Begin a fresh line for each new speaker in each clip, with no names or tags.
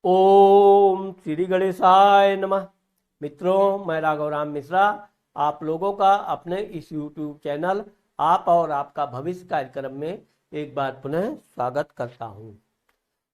ओम श्री गणेशाय नमः। मित्रों, मैं राघव राम मिश्रा आप लोगों का अपने इस YouTube चैनल आप और आपका भविष्य कार्यक्रम में एक बार पुनः स्वागत करता हूं।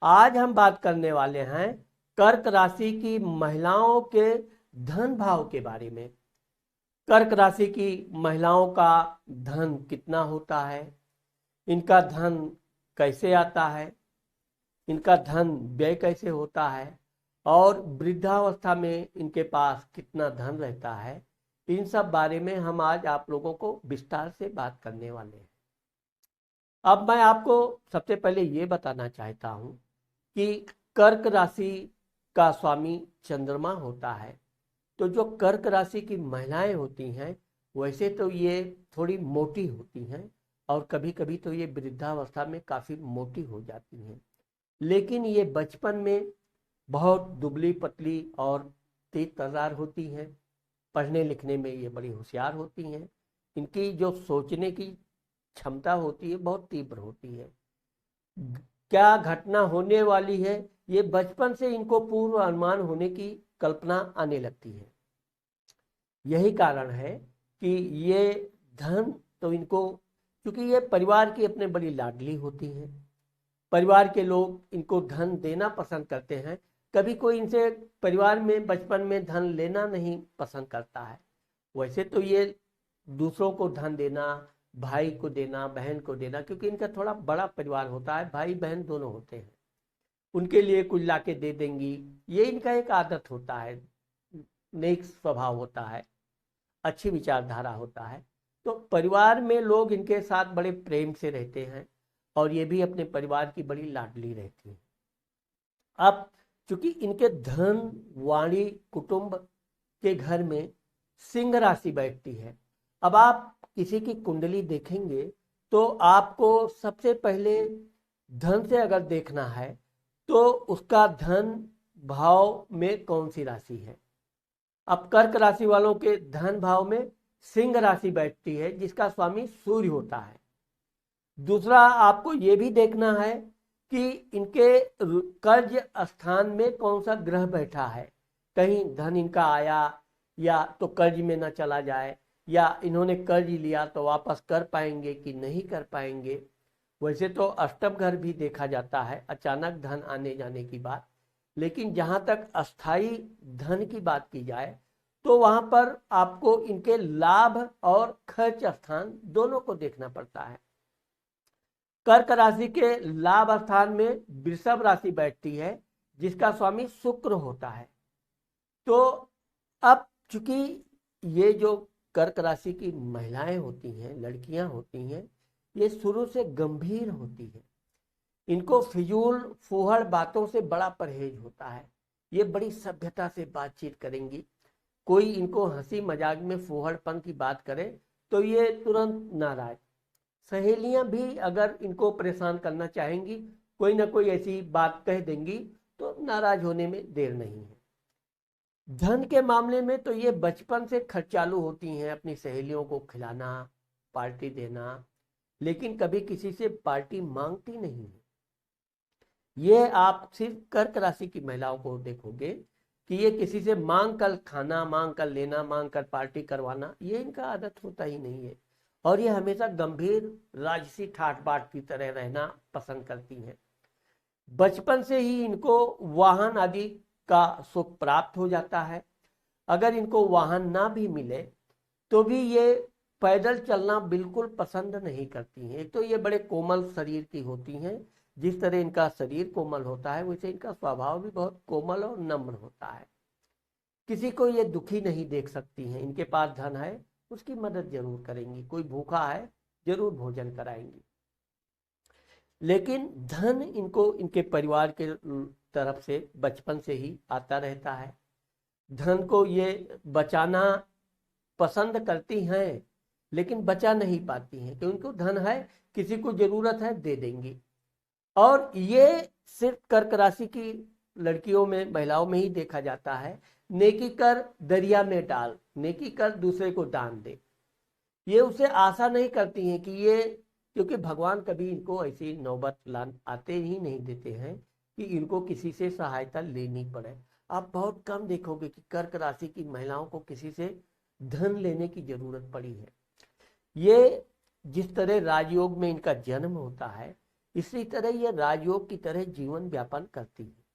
आज हम बात करने वाले हैं कर्क राशि की महिलाओं के धन भाव के बारे में। कर्क राशि की महिलाओं का धन कितना होता है, इनका धन कैसे आता है, इनका धन व्यय कैसे होता है और वृद्धावस्था में इनके पास कितना धन रहता है, इन सब बारे में हम आज आप लोगों को विस्तार से बात करने वाले हैं। अब मैं आपको सबसे पहले ये बताना चाहता हूँ कि कर्क राशि का स्वामी चंद्रमा होता है। तो जो कर्क राशि की महिलाएं होती हैं वैसे तो ये थोड़ी मोटी होती हैं और कभी कभी तो ये वृद्धावस्था में काफ़ी मोटी हो जाती हैं, लेकिन ये बचपन में बहुत दुबली पतली और तेज तर्रार होती हैं। पढ़ने लिखने में ये बड़ी होशियार होती हैं। इनकी जो सोचने की क्षमता होती है बहुत तीव्र होती है। क्या घटना होने वाली है ये बचपन से इनको पूर्व अनुमान होने की कल्पना आने लगती है। यही कारण है कि ये धन तो इनको, क्योंकि ये परिवार की अपने बड़ी लाडली होती हैं, परिवार के लोग इनको धन देना पसंद करते हैं। कभी कोई इनसे परिवार में बचपन में धन लेना नहीं पसंद करता है। वैसे तो ये दूसरों को धन देना, भाई को देना, बहन को देना, क्योंकि इनका थोड़ा बड़ा परिवार होता है, भाई बहन दोनों होते हैं, उनके लिए कुछ ला के दे देंगी। ये इनका एक आदत होता है, नेक स्वभाव होता है, अच्छी विचारधारा होता है। तो परिवार में लोग इनके साथ बड़े प्रेम से रहते हैं और ये भी अपने परिवार की बड़ी लाडली रहती है। अब चूंकि इनके धन वाणी कुटुंब के घर में सिंह राशि बैठती है। अब आप किसी की कुंडली देखेंगे तो आपको सबसे पहले धन से अगर देखना है तो उसका धन भाव में कौन सी राशि है। अब कर्क राशि वालों के धन भाव में सिंह राशि बैठती है जिसका स्वामी सूर्य होता है। दूसरा आपको ये भी देखना है कि इनके कर्ज स्थान में कौन सा ग्रह बैठा है। कहीं धन इनका आया या तो कर्ज में ना चला जाए, या इन्होंने कर्ज लिया तो वापस कर पाएंगे कि नहीं कर पाएंगे। वैसे तो अष्टम घर भी देखा जाता है अचानक धन आने जाने की बात, लेकिन जहाँ तक अस्थाई धन की बात की जाए तो वहाँ पर आपको इनके लाभ और खर्च स्थान दोनों को देखना पड़ता है। कर्क राशि के लाभ स्थान में वृषभ राशि बैठती है जिसका स्वामी शुक्र होता है। तो अब चूंकि ये जो कर्क राशि की महिलाएं होती हैं, लड़कियां होती हैं, ये शुरू से गंभीर होती हैं। इनको फिजूल फूहड़ बातों से बड़ा परहेज होता है। ये बड़ी सभ्यता से बातचीत करेंगी। कोई इनको हंसी मजाक में फूहड़पन की बात करे तो ये तुरंत नाराज। सहेलियां भी अगर इनको परेशान करना चाहेंगी, कोई ना कोई ऐसी बात कह देंगी तो नाराज होने में देर नहीं है। धन के मामले में तो ये बचपन से खर्चालू होती हैं, अपनी सहेलियों को खिलाना, पार्टी देना, लेकिन कभी किसी से पार्टी मांगती नहीं है। ये आप सिर्फ कर्क राशि की महिलाओं को देखोगे कि ये किसी से मांग कर खाना, मांग कर लेना, मांग कर पार्टी करवाना, ये इनका आदत होता ही नहीं है। और ये हमेशा गंभीर राजसी ठाट बाट की तरह रहना पसंद करती हैं। बचपन से ही इनको वाहन आदि का सुख प्राप्त हो जाता है। अगर इनको वाहन ना भी मिले तो भी ये पैदल चलना बिल्कुल पसंद नहीं करती हैं। एक तो ये बड़े कोमल शरीर की होती हैं, जिस तरह इनका शरीर कोमल होता है वैसे इनका स्वभाव भी बहुत कोमल और नम्र होता है। किसी को ये दुखी नहीं देख सकती हैं। इनके पास धन है, उसकी मदद जरूर करेंगी, कोई भूखा है जरूर भोजन कराएंगी। लेकिन धन इनको इनके परिवार के तरफ से बचपन से ही आता रहता है। धन को ये बचाना पसंद करती हैं, लेकिन बचा नहीं पाती हैं कि उनको धन है, किसी को जरूरत है दे देंगी। और ये सिर्फ कर्क राशि की लड़कियों में, महिलाओं में ही देखा जाता है। नेकी कर दरिया में डाल, नेकी कर दूसरे को दान दे। ये उसे आशा नहीं करती हैं कि ये, क्योंकि भगवान कभी इनको ऐसी नौबत आते ही नहीं देते हैं कि इनको किसी से सहायता लेनी पड़े। आप बहुत कम देखोगे कि कर्क राशि की महिलाओं को किसी से धन लेने की जरूरत पड़ी है। ये जिस तरह राजयोग में इनका जन्म होता है, इसी तरह ये राजयोग की तरह जीवन व्यापन करती है।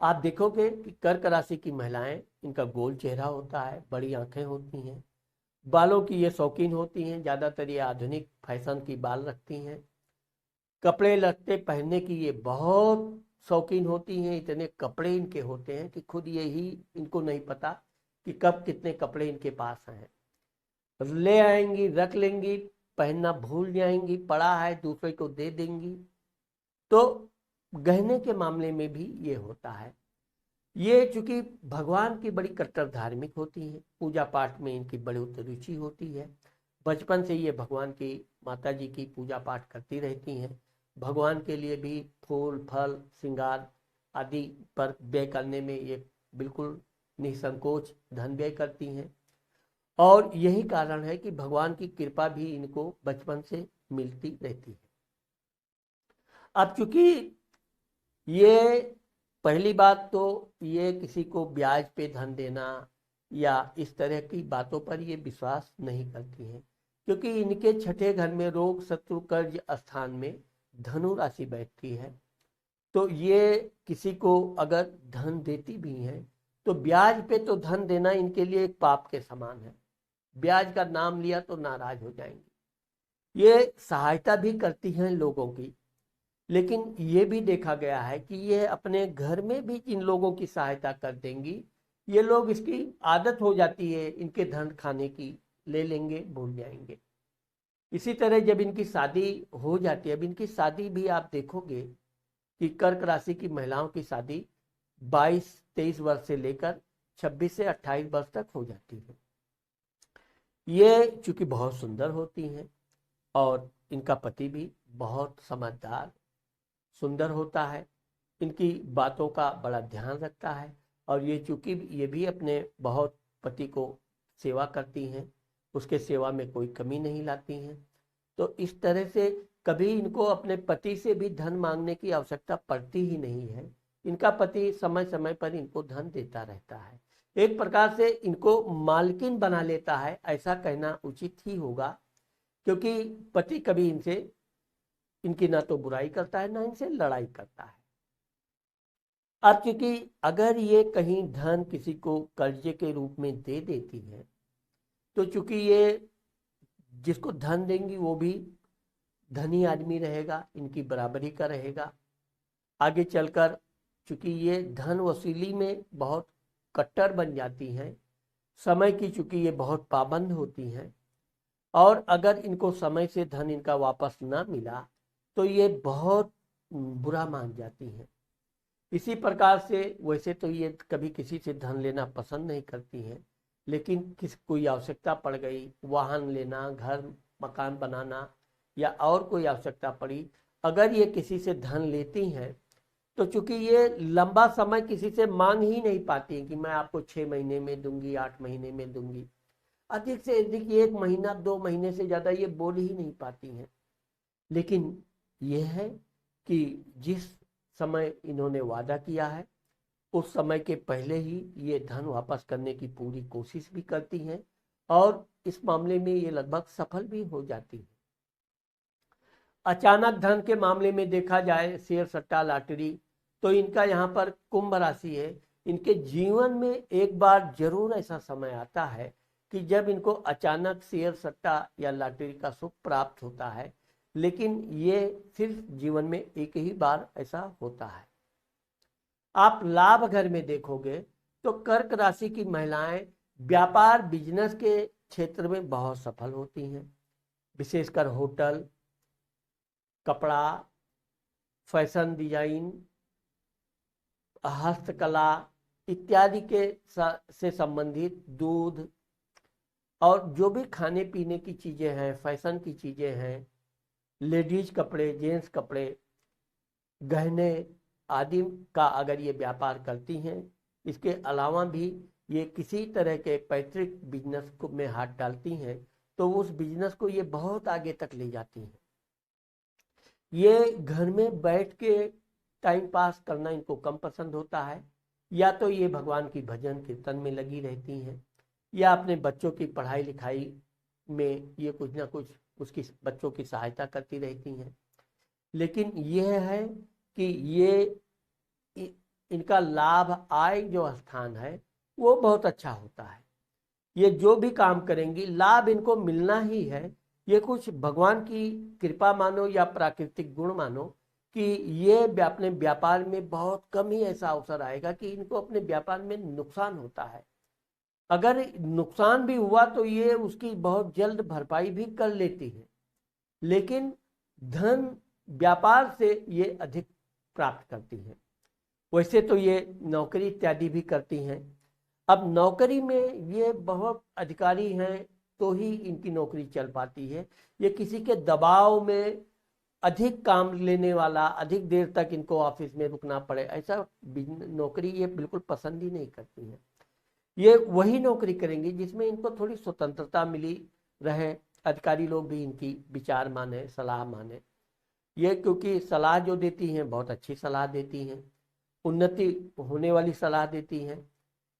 आप देखोगे कि कर्क राशि की महिलाएं, इनका गोल चेहरा होता है, बड़ी आंखें होती हैं, बालों की ये शौकीन होती हैं, ज्यादातर ये आधुनिक फैशन की बाल रखती हैं, कपड़े लत्ते पहनने की ये बहुत शौकीन होती हैं। इतने कपड़े इनके होते हैं कि खुद यही इनको नहीं पता कि कब कितने कपड़े इनके पास हैं। ले आएंगी, रख लेंगी, पहनना भूल जाएंगी, पड़ा है दूसरे को दे देंगी। तो गहने के मामले में भी ये होता है। ये चूंकि भगवान की बड़ी कट्टर धार्मिक होती है, पूजा पाठ में इनकी बड़ी रुचि होती है। बचपन से ये भगवान की, माता जी की पूजा पाठ करती रहती हैं। भगवान के लिए भी फूल फल श्रृंगार आदि पर व्यय करने में ये बिल्कुल निसंकोच धन व्यय करती हैं। और यही कारण है कि भगवान की कृपा भी इनको बचपन से मिलती रहती है। अब चूंकि ये पहली बात तो ये किसी को ब्याज पे धन देना या इस तरह की बातों पर ये विश्वास नहीं करती हैं, क्योंकि इनके छठे घर में रोग शत्रु कर्ज स्थान में धनु राशि बैठती है। तो ये किसी को अगर धन देती भी हैं तो ब्याज पे तो धन देना इनके लिए एक पाप के समान है। ब्याज का नाम लिया तो नाराज हो जाएंगे। ये सहायता भी करती हैं लोगों की, लेकिन ये भी देखा गया है कि ये अपने घर में भी जिन लोगों की सहायता कर देंगी, ये लोग इसकी आदत हो जाती है इनके धन खाने की, ले लेंगे भूल जाएंगे। इसी तरह जब इनकी शादी हो जाती है, अब इनकी शादी भी आप देखोगे कि कर्क राशि की महिलाओं की शादी 22-23 वर्ष से लेकर 26 से 28 वर्ष तक हो जाती है। ये चूंकि बहुत सुंदर होती हैं और इनका पति भी बहुत समझदार सुंदर होता है, इनकी बातों का बड़ा ध्यान रखता है, और ये चूंकि ये भी अपने बहुत पति को सेवा करती हैं, उसके सेवा में कोई कमी नहीं लाती हैं। तो इस तरह से कभी इनको अपने पति से भी धन मांगने की आवश्यकता पड़ती ही नहीं है। इनका पति समय समय पर इनको धन देता रहता है। एक प्रकार से इनको मालकिन बना लेता है, ऐसा कहना उचित ही होगा, क्योंकि पति कभी इनकी ना तो बुराई करता है ना इनसे लड़ाई करता है। अब क्योंकि अगर ये कहीं धन किसी को कर्जे के रूप में दे देती है, तो चूंकि ये जिसको धन देंगी वो भी धनी आदमी रहेगा, इनकी बराबरी का रहेगा। आगे चलकर चूंकि ये धन वसूली में बहुत कट्टर बन जाती हैं, समय की चूंकि ये बहुत पाबंद होती हैं, और अगर इनको समय से धन इनका वापस ना मिला तो ये बहुत बुरा मान जाती हैं। इसी प्रकार से वैसे तो ये कभी किसी से धन लेना पसंद नहीं करती हैं, लेकिन कोई आवश्यकता पड़ गई, वाहन लेना, घर मकान बनाना या और कोई आवश्यकता पड़ी, अगर ये किसी से धन लेती हैं तो चूंकि ये लंबा समय किसी से मांग ही नहीं पाती है कि मैं आपको 6 महीने में दूंगी, 8 महीने में दूंगी। अधिक से अधिक 1 महीना 2 महीने से ज्यादा ये बोल ही नहीं पाती हैं। लेकिन यह है कि जिस समय इन्होंने वादा किया है उस समय के पहले ही ये धन वापस करने की पूरी कोशिश भी करती हैं, और इस मामले में ये लगभग सफल भी हो जाती है। अचानक धन के मामले में देखा जाए, शेयर सट्टा लॉटरी, तो इनका यहाँ पर कुंभ राशि है। इनके जीवन में एक बार जरूर ऐसा समय आता है कि जब इनको अचानक शेयर सट्टा या लॉटरी का सुख प्राप्त होता है, लेकिन ये सिर्फ जीवन में एक ही बार ऐसा होता है। आप लाभ घर में देखोगे तो कर्क राशि की महिलाएं व्यापार बिजनेस के क्षेत्र में बहुत सफल होती हैं, विशेषकर होटल, कपड़ा, फैशन डिजाइन, हस्तकला इत्यादि के से संबंधित, दूध और जो भी खाने पीने की चीजें हैं, फैशन की चीजें हैं, लेडीज कपड़े, जेंट्स कपड़े, गहने आदि का अगर ये व्यापार करती हैं। इसके अलावा भी ये किसी तरह के पैतृक बिजनेस को में हाथ डालती हैं तो उस बिजनेस को ये बहुत आगे तक ले जाती हैं। ये घर में बैठ के टाइम पास करना इनको कम पसंद होता है, या तो ये भगवान की भजन कीर्तन में लगी रहती हैं, या अपने बच्चों की पढ़ाई लिखाई में ये कुछ ना कुछ उसकी बच्चों की सहायता करती रहती हैं। लेकिन यह है कि ये इनका लाभ आय जो स्थान है वो बहुत अच्छा होता है। ये जो भी काम करेंगी लाभ इनको मिलना ही है। ये कुछ भगवान की कृपा मानो या प्राकृतिक गुण मानो कि ये अपने व्यापार में बहुत कम ही ऐसा अवसर आएगा कि इनको अपने व्यापार में नुकसान होता है। अगर नुकसान भी हुआ तो ये उसकी बहुत जल्द भरपाई भी कर लेती है, लेकिन धन व्यापार से ये अधिक प्राप्त करती है। वैसे तो ये नौकरी इत्यादि भी करती हैं। अब नौकरी में ये बहुत अधिकारी हैं तो ही इनकी नौकरी चल पाती है। ये किसी के दबाव में अधिक काम लेने वाला, अधिक देर तक इनको ऑफिस में रुकना पड़े, ऐसा नौकरी ये बिल्कुल पसंद ही नहीं करती हैं। ये वही नौकरी करेंगी जिसमें इनको थोड़ी स्वतंत्रता मिली रहे, अधिकारी लोग भी इनकी विचार माने, सलाह माने। ये क्योंकि सलाह जो देती हैं बहुत अच्छी सलाह देती हैं, उन्नति होने वाली सलाह देती हैं।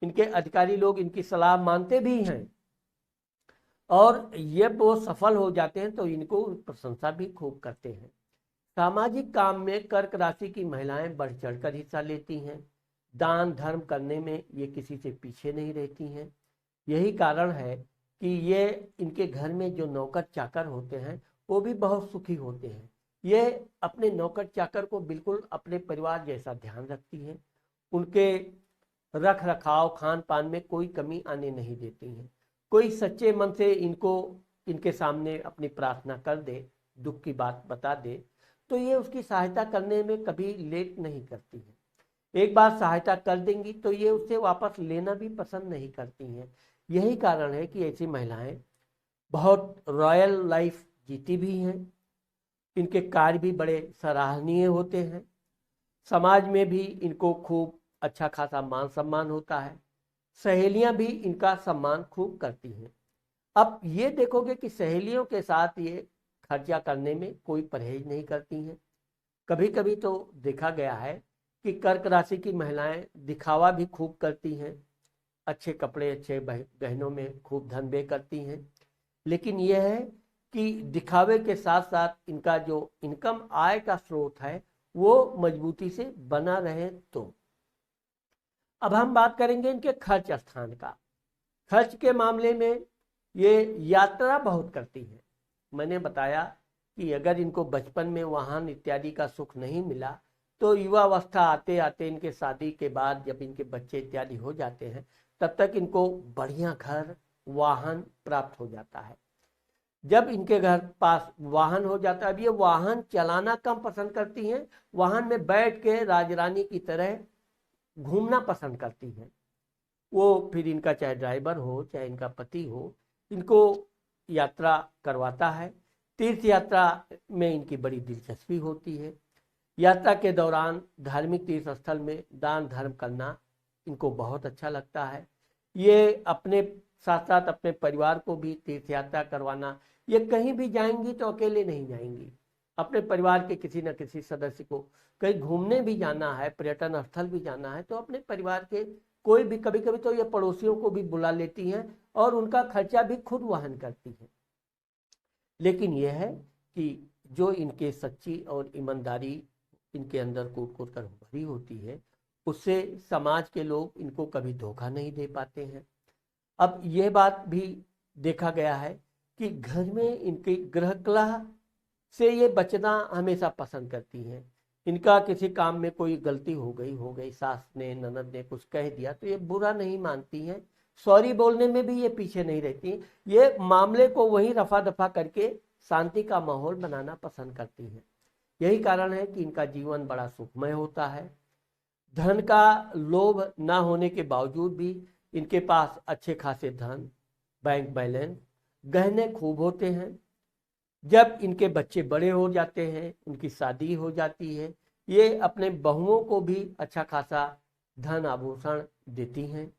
इनके अधिकारी लोग इनकी सलाह मानते भी हैं, और ये वो सफल हो जाते हैं तो इनको प्रशंसा भी खूब करते हैं। सामाजिक काम में कर्क राशि की महिलाएं बढ़ चढ़कर हिस्सा लेती हैं। दान धर्म करने में ये किसी से पीछे नहीं रहती हैं। यही कारण है कि ये इनके घर में जो नौकर चाकर होते हैं वो भी बहुत सुखी होते हैं। ये अपने नौकर चाकर को बिल्कुल अपने परिवार जैसा ध्यान रखती हैं। उनके रख रखाव खान पान में कोई कमी आने नहीं देती हैं। कोई सच्चे मन से इनके सामने अपनी प्रार्थना कर दे, दुख की बात बता दे, तो ये उसकी सहायता करने में कभी लेट नहीं करती है। एक बार सहायता कर देंगी तो ये उससे वापस लेना भी पसंद नहीं करती हैं। यही कारण है कि ऐसी महिलाएं बहुत रॉयल लाइफ जीती भी हैं। इनके कार्य भी बड़े सराहनीय होते हैं। समाज में भी इनको खूब अच्छा खासा मान सम्मान होता है। सहेलियां भी इनका सम्मान खूब करती हैं। अब ये देखोगे कि सहेलियों के साथ ये खर्चा करने में कोई परहेज नहीं करती हैं। कभी कभी तो देखा गया है कि कर्क राशि की महिलाएं दिखावा भी खूब करती हैं, अच्छे कपड़े अच्छे गहनों में खूब धन व्यय करती हैं। लेकिन यह है कि दिखावे के साथ साथ इनका जो इनकम आय का स्रोत है वो मजबूती से बना रहे तो। अब हम बात करेंगे इनके खर्च स्थान का। खर्च के मामले में ये यात्रा बहुत करती हैं। मैंने बताया कि अगर इनको बचपन में वाहन इत्यादि का सुख नहीं मिला तो युवावस्था आते आते इनके शादी के बाद जब इनके बच्चे इत्यादि हो जाते हैं तब तक इनको बढ़िया घर वाहन प्राप्त हो जाता है। जब इनके घर पास वाहन हो जाता है, अब ये वाहन चलाना कम पसंद करती हैं, वाहन में बैठ के राजरानी की तरह घूमना पसंद करती हैं। वो फिर इनका चाहे ड्राइवर हो चाहे इनका पति हो, इनको यात्रा करवाता है। तीर्थ यात्रा में इनकी बड़ी दिलचस्पी होती है। यात्रा के दौरान धार्मिक तीर्थ स्थल में दान धर्म करना इनको बहुत अच्छा लगता है। ये अपने साथ साथ अपने परिवार को भी तीर्थ यात्रा करवाना, ये कहीं भी जाएंगी तो अकेले नहीं जाएंगी, अपने परिवार के किसी न किसी सदस्य को कहीं घूमने भी जाना है, पर्यटन स्थल भी जाना है तो अपने परिवार के कोई भी, कभी कभी तो ये पड़ोसियों को भी बुला लेती हैं और उनका खर्चा भी खुद वहन करती हैं। लेकिन यह है कि जो इनके सच्ची और ईमानदारी इनके अंदर कूट कूट कर भरी होती है उससे समाज के लोग इनको कभी धोखा नहीं दे पाते हैं। अब यह बात भी देखा गया है कि घर में इनकी गृह कलह से ये बचना हमेशा पसंद करती हैं। इनका किसी काम में कोई गलती हो गई, सास ने ननद ने कुछ कह दिया तो ये बुरा नहीं मानती हैं, सॉरी बोलने में भी ये पीछे नहीं रहती। ये मामले को वहीं रफा दफा करके शांति का माहौल बनाना पसंद करती हैं। यही कारण है कि इनका जीवन बड़ा सुखमय होता है। धन का लोभ ना होने के बावजूद भी इनके पास अच्छे खासे धन, बैंक बैलेंस, गहने खूब होते हैं। जब इनके बच्चे बड़े हो जाते हैं, उनकी शादी हो जाती है, ये अपने बहुओं को भी अच्छा खासा धन आभूषण देती हैं।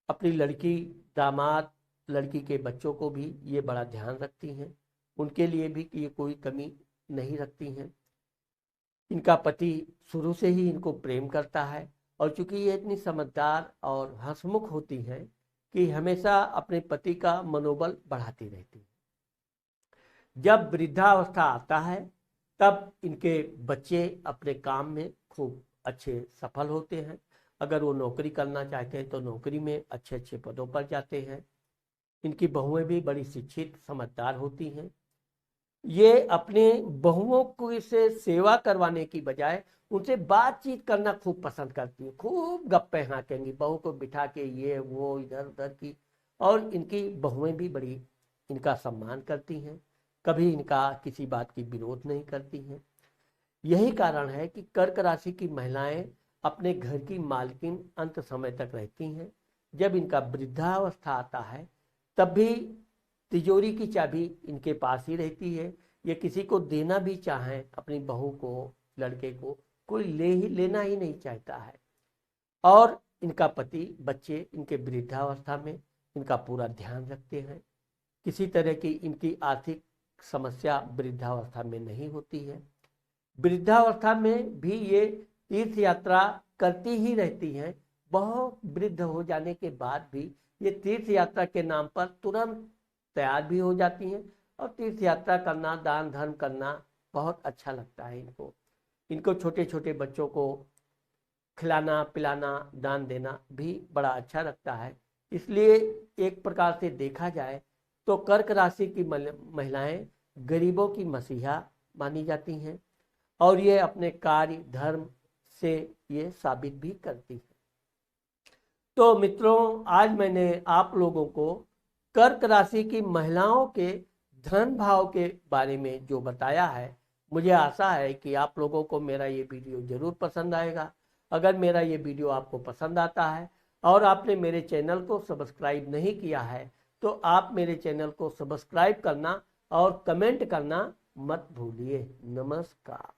अपनी लड़की, दामाद, लड़की के बच्चों को भी ये बड़ा ध्यान रखती हैं, उनके लिए भी ये कोई कमी नहीं रखती हैं। इनका पति शुरू से ही इनको प्रेम करता है और चूंकि ये इतनी समझदार और हंसमुख होती हैं कि हमेशा अपने पति का मनोबल बढ़ाती रहती है। जब वृद्धावस्था आता है तब इनके बच्चे अपने काम में खूब अच्छे सफल होते हैं। अगर वो नौकरी करना चाहते हैं तो नौकरी में अच्छे अच्छे पदों पर जाते हैं। इनकी बहुएं भी बड़ी शिक्षित समझदार होती हैं। ये अपने बहुओं को से सेवा करवाने की बजाय उनसे बातचीत करना खूब पसंद करती है। खूब गप्पे हाँकेंगी, बहू को बिठा के ये वो इधर उधर की। और इनकी बहुएं भी बड़ी इनका सम्मान करती हैं, कभी इनका किसी बात की विरोध नहीं करती हैं। यही कारण है कि कर्क राशि की महिलाएं अपने घर की मालकिन अंत समय तक रहती हैं। जब इनका वृद्धावस्था आता है तब भी तिजोरी की चाबी इनके पास ही रहती है। ये किसी को देना भी चाहें अपनी बहू को, लड़के को, कोई लेना ही नहीं चाहता है। और इनका पति, बच्चे इनके वृद्धावस्था में इनका पूरा ध्यान रखते हैं। किसी तरह की इनकी आर्थिक समस्या वृद्धावस्था में नहीं होती है। वृद्धावस्था में भी ये तीर्थ यात्रा करती ही रहती हैं। बहुत वृद्ध हो जाने के बाद भी ये तीर्थ यात्रा के नाम पर तुरंत तैयार भी हो जाती हैं और तीर्थ यात्रा करना, दान धर्म करना बहुत अच्छा लगता है इनको। इनको छोटे छोटे बच्चों को खिलाना पिलाना, दान देना भी बड़ा अच्छा लगता है। इसलिए एक प्रकार से देखा जाए तो कर्क राशि की महिलाएं गरीबों की मसीहा मानी जाती हैं और ये अपने कार्य धर्म से ये साबित भी करती है। तो मित्रों, आज मैंने आप लोगों को कर्क राशि की महिलाओं के धन भाव के बारे में जो बताया है, मुझे आशा है कि आप लोगों को मेरा ये वीडियो जरूर पसंद आएगा। अगर मेरा ये वीडियो आपको पसंद आता है और आपने मेरे चैनल को सब्सक्राइब नहीं किया है तो आप मेरे चैनल को सब्सक्राइब करना और कमेंट करना मत भूलिए। नमस्कार।